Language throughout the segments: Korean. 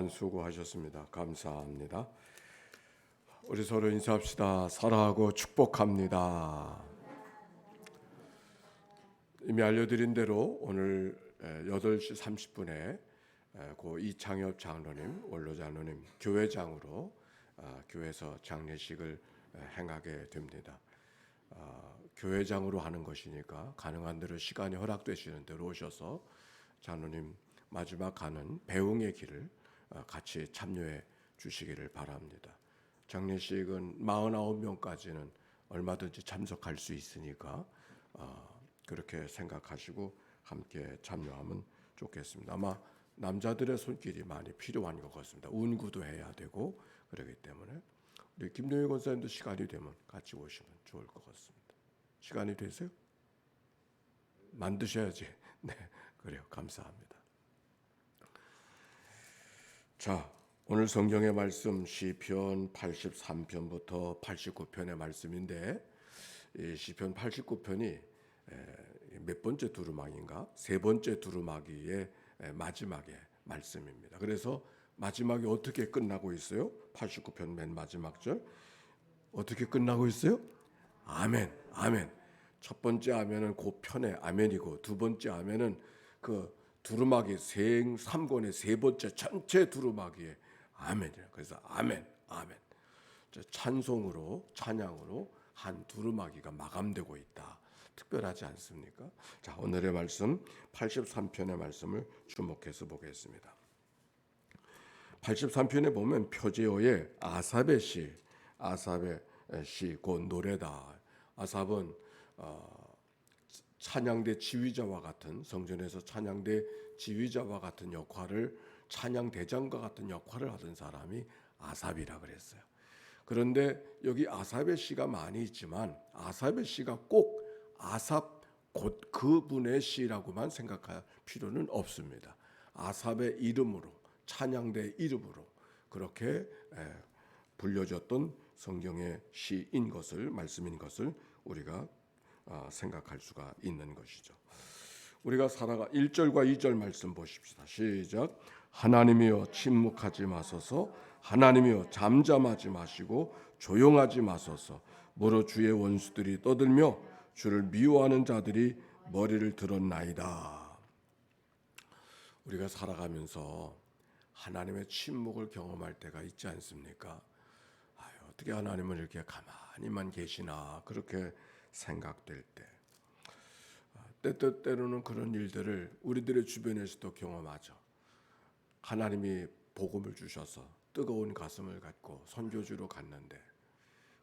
주간 수고하셨습니다. 감사합니다. 우리 서로 인사합시다. 사랑하고 축복합니다. 이미 알려드린 대로 오늘 8시 30분에 고 이창엽 장로님, 원로 장로님 교회장으로 교회에서 장례식을 행하게 됩니다. 교회장으로 하는 것이니까 가능한 대로 시간이 허락되시는 대로 오셔서 장로님 마지막 가는 배웅의 길을 같이 참여해 주시기를 바랍니다. 장례식은 49명까지는 얼마든지 참석할 수 있으니까 그렇게 생각하시고 함께 참여하면 좋겠습니다. 아마 남자들의 손길이 많이 필요한 것 같습니다. 운구도 해야 되고 그렇기 때문에 우리 김동희 권사님도 시간이 되면 같이 오시면 좋을 것 같습니다. 시간이 되세요? 만드셔야지. 네, 그래요. 감사합니다. 자, 오늘 성경의 말씀 시편 83편부터 89편의 말씀인데 이 시편 89편이 몇 번째 두루마기인가? 세 번째 두루마기의 마지막의 말씀입니다. 그래서 마지막이 어떻게 끝나고 있어요? 89편 맨 마지막 절 어떻게 끝나고 있어요? 아멘, 아멘. 첫 번째 아멘은 그 편의 아멘이고 두 번째 아멘은 그 두루마기 생 3권의 세 번째 전체 두루마기의 아멘이에요. 그래서 아멘, 아멘. 찬송으로 찬양으로 한 두루마기가 마감되고 있다. 특별하지 않습니까? 자, 오늘의 말씀 83편의 말씀을 주목해서 보겠습니다. 83편에 보면 표제어의 아삽의 시, 곧 노래다. 아삽은 찬양대 지휘자와 같은 성전에서 찬양대 지휘자와 같은 역할을 찬양 대장과 같은 역할을 하던 사람이 아삽이라 그랬어요. 그런데 여기 아삽의 시가 많이 있지만 아삽의 시가 꼭 아삽 곧 그분의 시라고만 생각할 필요는 없습니다. 아삽의 이름으로 찬양대 이름으로 그렇게 불려졌던 성경의 시인 것을 말씀인 것을 우리가 생각할 수가 있는 것이죠. 우리가 살아가 1절과 2절 말씀 보십시다. 시작. 하나님이여 침묵하지 마소서. 하나님이여 잠잠하지 마시고 조용하지 마소서. 무릇 주의 원수들이 떠들며 주를 미워하는 자들이 머리를 들었나이다. 우리가 살아가면서 하나님의 침묵을 경험할 때가 있지 않습니까? 어떻게 하나님은 이렇게 가만히만 계시나 그렇게 생각될 때 때때로는 그런 일들을 우리들의 주변에서도 경험하죠. 하나님이 복음을 주셔서 뜨거운 가슴을 갖고 선교지로 갔는데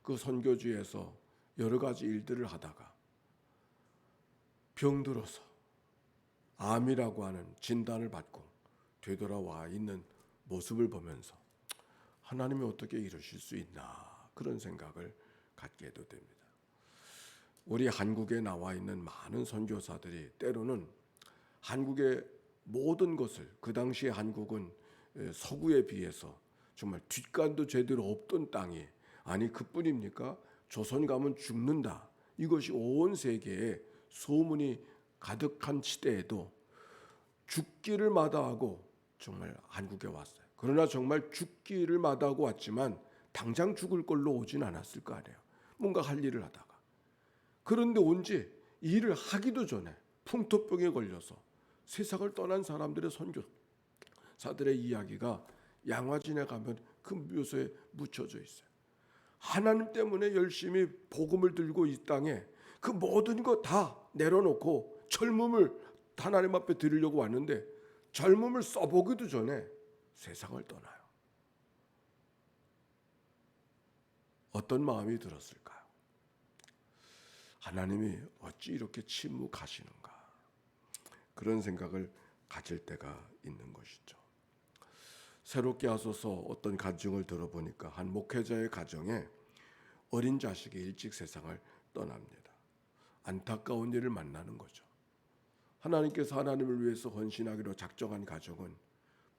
그 선교지에서 여러 가지 일들을 하다가 병들어서 암이라고 하는 진단을 받고 되돌아와 있는 모습을 보면서 하나님이 어떻게 이러실 수 있나 그런 생각을 갖게도 됩니다. 우리 한국에 나와 있는 많은 선교사들이 때로는 한국의 모든 것을 그 당시에 한국은 서구에 비해서 정말 뒷간도 제대로 없던 땅이 아니 그뿐입니까? 조선 가면 죽는다. 이것이 온 세계에 소문이 가득한 시대에도 죽기를 마다하고 정말 한국에 왔어요. 그러나 정말 죽기를 마다하고 왔지만 당장 죽을 걸로 오진 않았을 거 아니에요. 뭔가 할 일을 하다가. 그런데 언제 일을 하기도 전에 풍토병에 걸려서 세상을 떠난 사람들의 선교사들의 이야기가 양화진에 가면 그 묘소에 묻혀져 있어요. 하나님 때문에 열심히 복음을 들고 이 땅에 그 모든 거 다 내려놓고 젊음을 하나님 앞에 드리려고 왔는데 젊음을 써보기도 전에 세상을 떠나요. 어떤 마음이 들었을까요? 하나님이 어찌 이렇게 침묵하시는가? 그런 생각을 가질 때가 있는 것이죠. 새롭게 하소서 어떤 가정을 들어보니까 한 목회자의 가정에 어린 자식이 일찍 세상을 떠납니다. 안타까운 일을 만나는 거죠. 하나님께서 하나님을 위해서 헌신하기로 작정한 가정은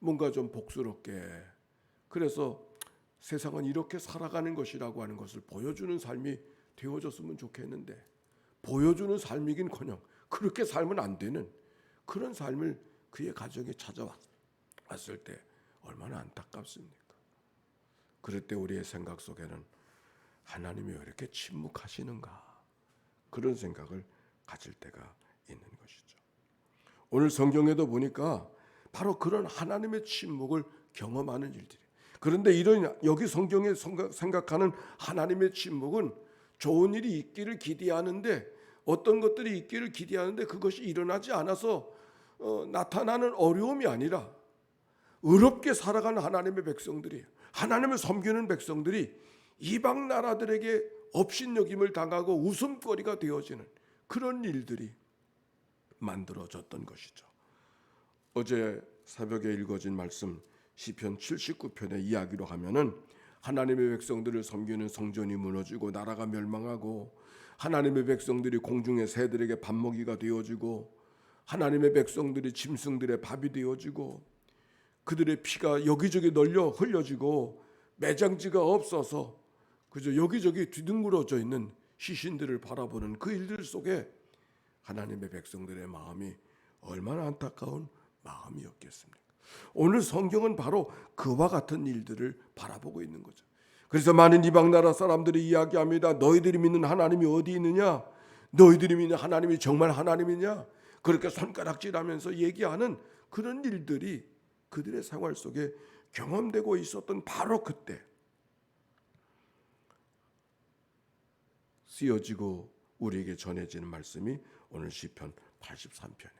뭔가 좀 복스럽게 그래서 세상은 이렇게 살아가는 것이라고 하는 것을 보여주는 삶이 되어졌으면 좋겠는데 보여주는 삶이긴커녕 그렇게 살면 안 되는 그런 삶을 그의 가정에 찾아왔을 때 얼마나 안타깝습니까? 그럴 때 우리의 생각 속에는 하나님이 왜 이렇게 침묵하시는가, 그런 생각을 가질 때가 있는 것이죠. 오늘 성경에도 보니까 바로 그런 하나님의 침묵을 경험하는 일들이. 그런데 이런 여기 성경에 생각하는 하나님의 침묵은 좋은 일이 있기를 기대하는데, 어떤 것들이 있기를 기대하는데 그것이 일어나지 않아서 나타나는 어려움이 아니라, 의롭게 살아가는 하나님의 백성들이, 하나님을 섬기는 백성들이 이방 나라들에게 업신여김을 당하고 웃음거리가 되어지는 그런 일들이 만들어졌던 것이죠. 어제 새벽에 읽어진 말씀 시편 79편의 이야기로 하면은 하나님의 백성들을 섬기는 성전이 무너지고 나라가 멸망하고, 하나님의 백성들이 공중의 새들에게 밥먹이가 되어지고, 하나님의 백성들이 짐승들의 밥이 되어지고, 그들의 피가 여기저기 널려 흘려지고 매장지가 없어서 그저 여기저기 뒤둥그러져 있는 시신들을 바라보는 그 일들 속에 하나님의 백성들의 마음이 얼마나 안타까운 마음이었겠습니까? 오늘 성경은 바로 그와 같은 일들을 바라보고 있는 거죠. 그래서 많은 이방 나라 사람들이 이야기합니다. 너희들이 믿는 하나님이 어디 있느냐? 너희들이 믿는 하나님이 정말 하나님이냐? 그렇게 손가락질하면서 얘기하는 그런 일들이 그들의 생활 속에 경험되고 있었던 바로 그때 쓰여지고 우리에게 전해지는 말씀이 오늘 시편 83편에.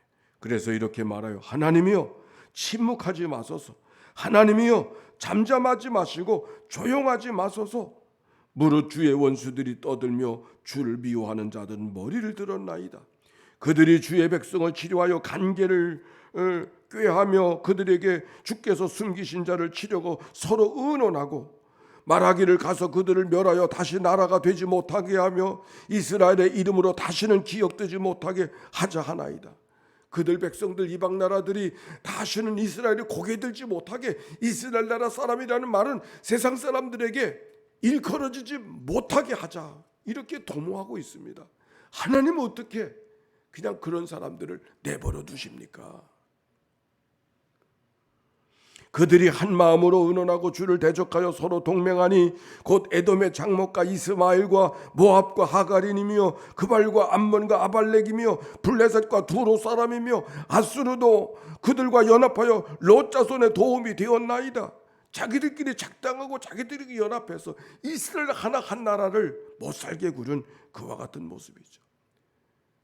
그래서 이렇게 말해요. 하나님이여 침묵하지 마소서. 하나님이여 잠잠하지 마시고 조용하지 마소서. 무릇 주의 원수들이 떠들며 주를 미워하는 자들은 머리를 들었나이다. 그들이 주의 백성을 치료하여 간계를 꾀하며 그들에게 주께서 숨기신 자를 치려고 서로 의논하고, 말하기를 가서 그들을 멸하여 다시 나라가 되지 못하게 하며 이스라엘의 이름으로 다시는 기억되지 못하게 하자 하나이다. 그들 백성들 이방 나라들이 다시는 이스라엘이 고개 들지 못하게, 이스라엘 나라 사람이라는 말은 세상 사람들에게 일컬어지지 못하게 하자, 이렇게 도모하고 있습니다. 하나님은 어떻게 그냥 그런 사람들을 내버려 두십니까? 그들이 한 마음으로 의논하고 주를 대적하여 서로 동맹하니 곧 에돔의 장목과 이스마엘과 모압과 하가린이며 그발과 암몬과 아발렉이며 블레셋과 두로 사람이며 아수르도 그들과 연합하여 롯 자손의 도움이 되었나이다. 자기들끼리 작당하고 자기들끼리 연합해서 이스라엘 하나 한 나라를 못살게 구른 그와 같은 모습이죠.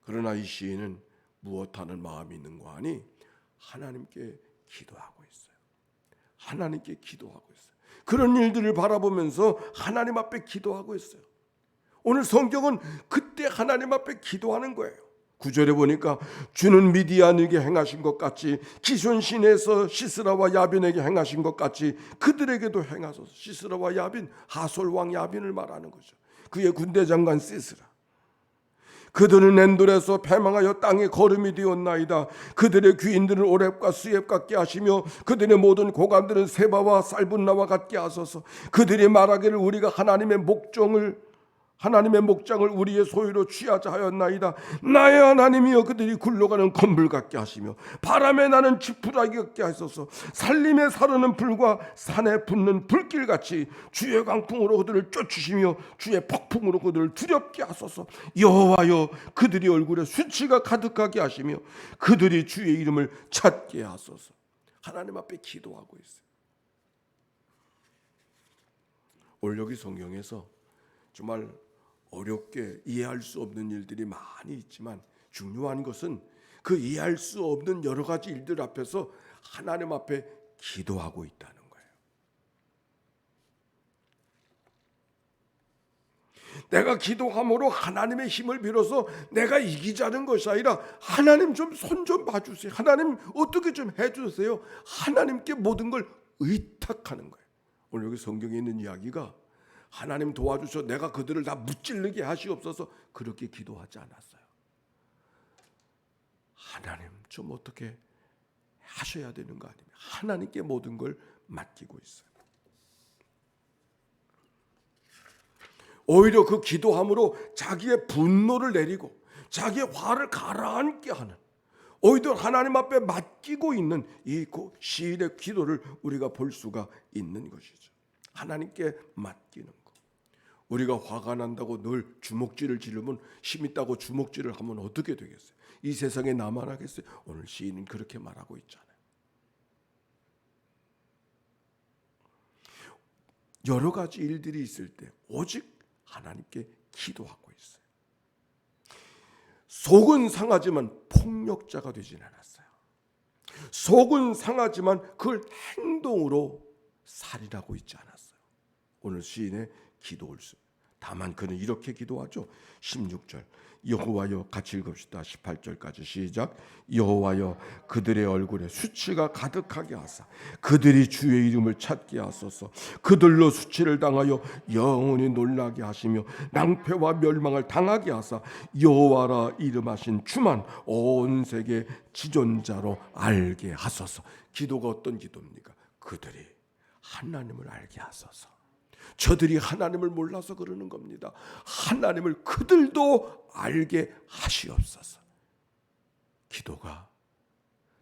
그러나 이 시인은 무엇하는 마음이 있는가 하니 하나님께 기도하고 있어요. 하나님께 기도하고 있어요. 그런 일들을 바라보면서 하나님 앞에 기도하고 있어요. 오늘 성경은 그때 하나님 앞에 기도하는 거예요. 9절에 보니까 주는 미디안에게 행하신 것 같이 기손 시내에서 시스라와 야빈에게 행하신 것 같이 그들에게도 행하소서. 시스라와 야빈, 하솔 왕 야빈을 말하는 거죠. 그의 군대 장관 시스라. 그들은 엔돌에서 패망하여 땅에 거름이 되었나이다. 그들의 귀인들은 오렙과 수렙 같게 하시며 그들의 모든 고관들은 세바와 살분나와 같게 하소서. 그들이 말하기를 우리가 하나님의 목장을 우리의 소유로 취하자 하였나이다. 나의 하나님이여 그들이 굴러가는 건물 같게 하시며 바람에 나는 지푸라기 같게 하소서. 산림에 사르는 불과 산에 붙는 불길같이 주의 강풍으로 그들을 쫓으시며 주의 폭풍으로 그들을 두렵게 하소서. 여호와여 그들이 얼굴에 수치가 가득하게 하시며 그들이 주의 이름을 찾게 하소서. 하나님 앞에 기도하고 있어요. 오늘 여기 성경에서 정말 어렵게 이해할 수 없는 일들이 많이 있지만 중요한 것은 그 이해할 수 없는 여러 가지 일들 앞에서 하나님 앞에 기도하고 있다는 거예요. 내가 기도함으로 하나님의 힘을 빌어서 내가 이기자는 것이 아니라 하나님 좀 손 좀 봐주세요. 하나님 어떻게 좀 해주세요. 하나님께 모든 걸 의탁하는 거예요. 오늘 여기 성경에 있는 이야기가 하나님 도와주셔 내가 그들을 다 무찔르게 하시옵소서 그렇게 기도하지 않았어요. 하나님 좀 어떻게 하셔야 되는 거 아닙니까? 하나님께 모든 걸 맡기고 있어요. 오히려 그 기도함으로 자기의 분노를 내리고 자기의 화를 가라앉게 하는, 오히려 하나님 앞에 맡기고 있는 이 시인의 기도를 우리가 볼 수가 있는 것이죠. 하나님께 맡기는 것. 우리가 화가 난다고 늘 주먹질을 지르면, 힘 있다고 주먹질을 하면 어떻게 되겠어요? 이 세상에 나만 하겠어요? 오늘 시인은 그렇게 말하고 있잖아요. 여러 가지 일들이 있을 때 오직 하나님께 기도하고 있어요. 속은 상하지만 폭력자가 되진 않았어요. 속은 상하지만 그걸 행동으로 살인하고 있지 않았어요. 오늘 시인의 기도를 다만 그는 이렇게 기도하죠. 16절 여호와여, 같이 읽읍시다. 18절까지 시작. 여호와여, 그들의 얼굴에 수치가 가득하게 하사 그들이 주의 이름을 찾게 하소서. 그들로 수치를 당하여 영원히 놀라게 하시며 낭패와 멸망을 당하게 하사 여호와라 이름하신 주만 온 세계 지존자로 알게 하소서. 기도가 어떤 기도입니까? 그들이 하나님을 알게 하소서. 저들이 하나님을 몰라서 그러는 겁니다. 하나님을 그들도 알게 하시옵소서. 기도가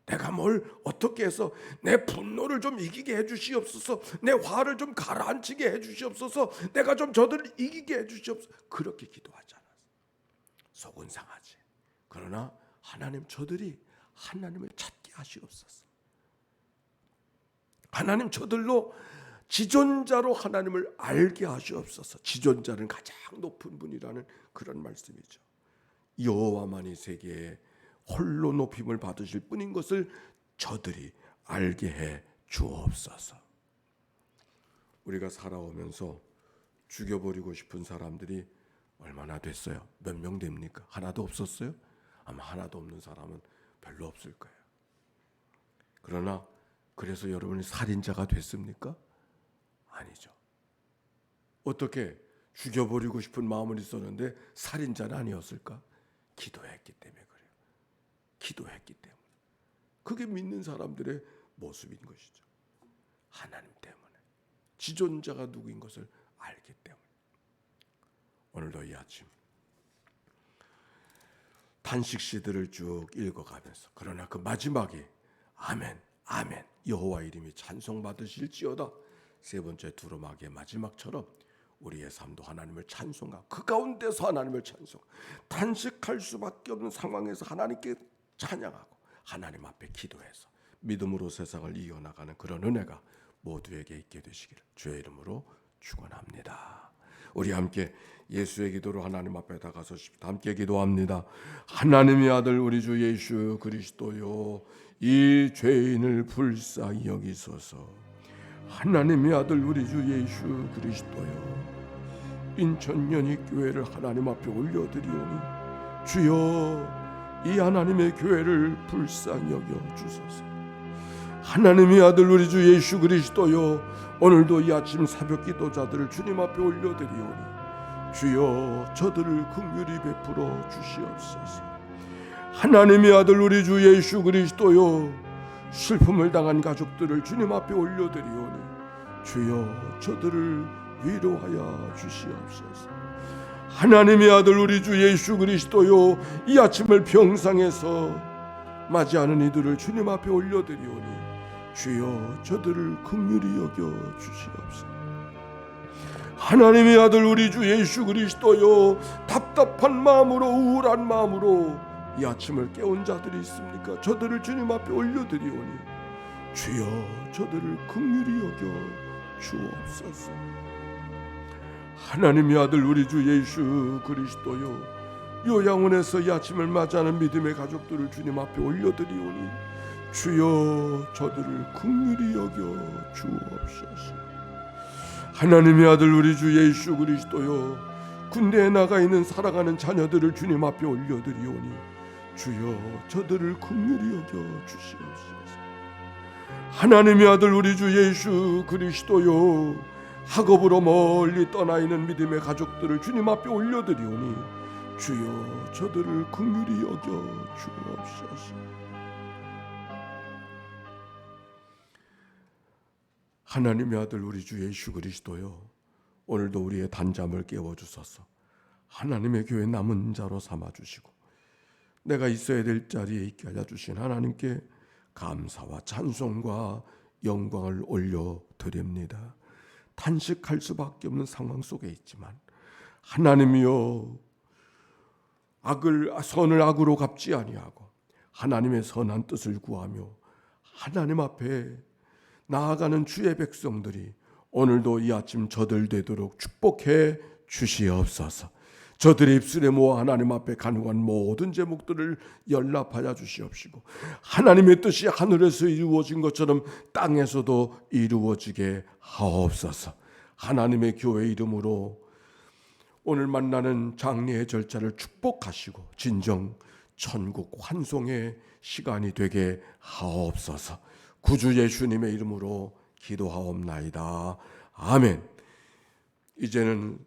내가 뭘 어떻게 해서 내 분노를 좀 이기게 해주시옵소서, 내 화를 좀 가라앉히게 해주시옵소서, 내가 좀 저들을 이기게 해주시옵소서, 그렇게 기도하지 않았어요. 속은 상하지. 그러나 하나님, 저들이 하나님을 찾게 하시옵소서. 하나님, 저들로 지존자로 하나님을 알게 하시옵소서. 지존자는 가장 높은 분이라는 그런 말씀이죠. 여호와만이 세계에 홀로 높임을 받으실 분인 것을 저들이 알게 해 주옵소서. 우리가 살아오면서 죽여버리고 싶은 사람들이 얼마나 됐어요? 몇 명 됩니까? 하나도 없었어요? 아마 하나도 없는 사람은 별로 없을 거예요. 그러나 그래서 여러분이 살인자가 됐습니까? 아니죠. 어떻게 죽여버리고 싶은 마음은 있었는데 살인자는 아니었을까? 기도했기 때문에 그래요. 기도했기 때문에. 그게 믿는 사람들의 모습인 것이죠. 하나님 때문에. 지존자가 누구인 것을 알기 때문에. 오늘도 이 아침 탄식시들을 쭉 읽어가면서, 그러나 그 마지막에 아멘, 아멘, 여호와 이름이 찬송받으실지어다, 세 번째 두루마기의 마지막처럼 우리의 삶도 하나님을 찬송하고 그 가운데서 하나님을 찬송, 탄식할 수밖에 없는 상황에서 하나님께 찬양하고 하나님 앞에 기도해서 믿음으로 세상을 이겨나가는 그런 은혜가 모두에게 있게 되시기를 주의 이름으로 축원합니다. 우리 함께 예수의 기도로 하나님 앞에 다가서십시다. 함께 기도합니다. 하나님의 아들 우리 주 예수 그리스도요, 이 죄인을 불쌍히 여기소서. 하나님의 아들 우리 주 예수 그리스도요, 인천 연희교회를 하나님 앞에 올려드리오니 주여 이 하나님의 교회를 불쌍히 여겨 주소서. 하나님의 아들 우리 주 예수 그리스도요, 오늘도 이 아침 새벽 기도자들을 주님 앞에 올려드리오니 주여 저들을 긍휼히 베풀어 주시옵소서. 하나님의 아들 우리 주 예수 그리스도요, 슬픔을 당한 가족들을 주님 앞에 올려드리오니 주여 저들을 위로하여 주시옵소서. 하나님의 아들 우리 주 예수 그리스도요, 이 아침을 병상에서 맞이하는 이들을 주님 앞에 올려드리오니 주여 저들을 긍휼히 여겨 주시옵소서. 하나님의 아들 우리 주 예수 그리스도요, 답답한 마음으로 우울한 마음으로 이 아침을 깨운 자들이 있습니까? 저들을 주님 앞에 올려드리오니 주여 저들을 긍휼히 여겨 주옵소서. 하나님의 아들 우리 주 예수 그리스도요, 요양원에서 이 아침을 맞이하는 믿음의 가족들을 주님 앞에 올려드리오니 주여 저들을 긍휼히 여겨 주옵소서. 하나님의 아들 우리 주 예수 그리스도요, 군대에 나가 있는 살아가는 자녀들을 주님 앞에 올려드리오니 주여 저들을 긍휼히 여겨 주시옵소서. 하나님의 아들 우리 주 예수 그리스도요, 학업으로 멀리 떠나 있는 믿음의 가족들을 주님 앞에 올려드리오니 주여 저들을 긍휼히 여겨 주옵소서. 하나님의 아들 우리 주 예수 그리스도요, 오늘도 우리의 단잠을 깨워주소서. 하나님의 교회 남은 자로 삼아주시고 내가 있어야 될 자리에 있게 하여 주신 하나님께 감사와 찬송과 영광을 올려드립니다. 탄식할 수밖에 없는 상황 속에 있지만 하나님이여, 선을 악으로 갚지 아니하고 하나님의 선한 뜻을 구하며 하나님 앞에 나아가는 주의 백성들이 오늘도 이 아침 저들 되도록 축복해 주시옵소서. 저들의 입술에 모아 하나님 앞에 간구한 모든 제목들을 연락하여 주시옵시고 하나님의 뜻이 하늘에서 이루어진 것처럼 땅에서도 이루어지게 하옵소서. 하나님의 교회 이름으로 오늘 만나는 장례의 절차를 축복하시고 진정 천국 환송의 시간이 되게 하옵소서. 구주 예수님의 이름으로 기도하옵나이다. 아멘. 이제는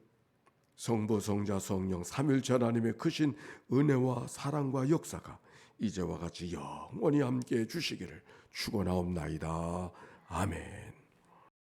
성부 성자 성령 삼위일체 하나님의 크신 은혜와 사랑과 역사가 이제와 같이 영원히 함께해 주시기를 축원하옵나이다. 아멘.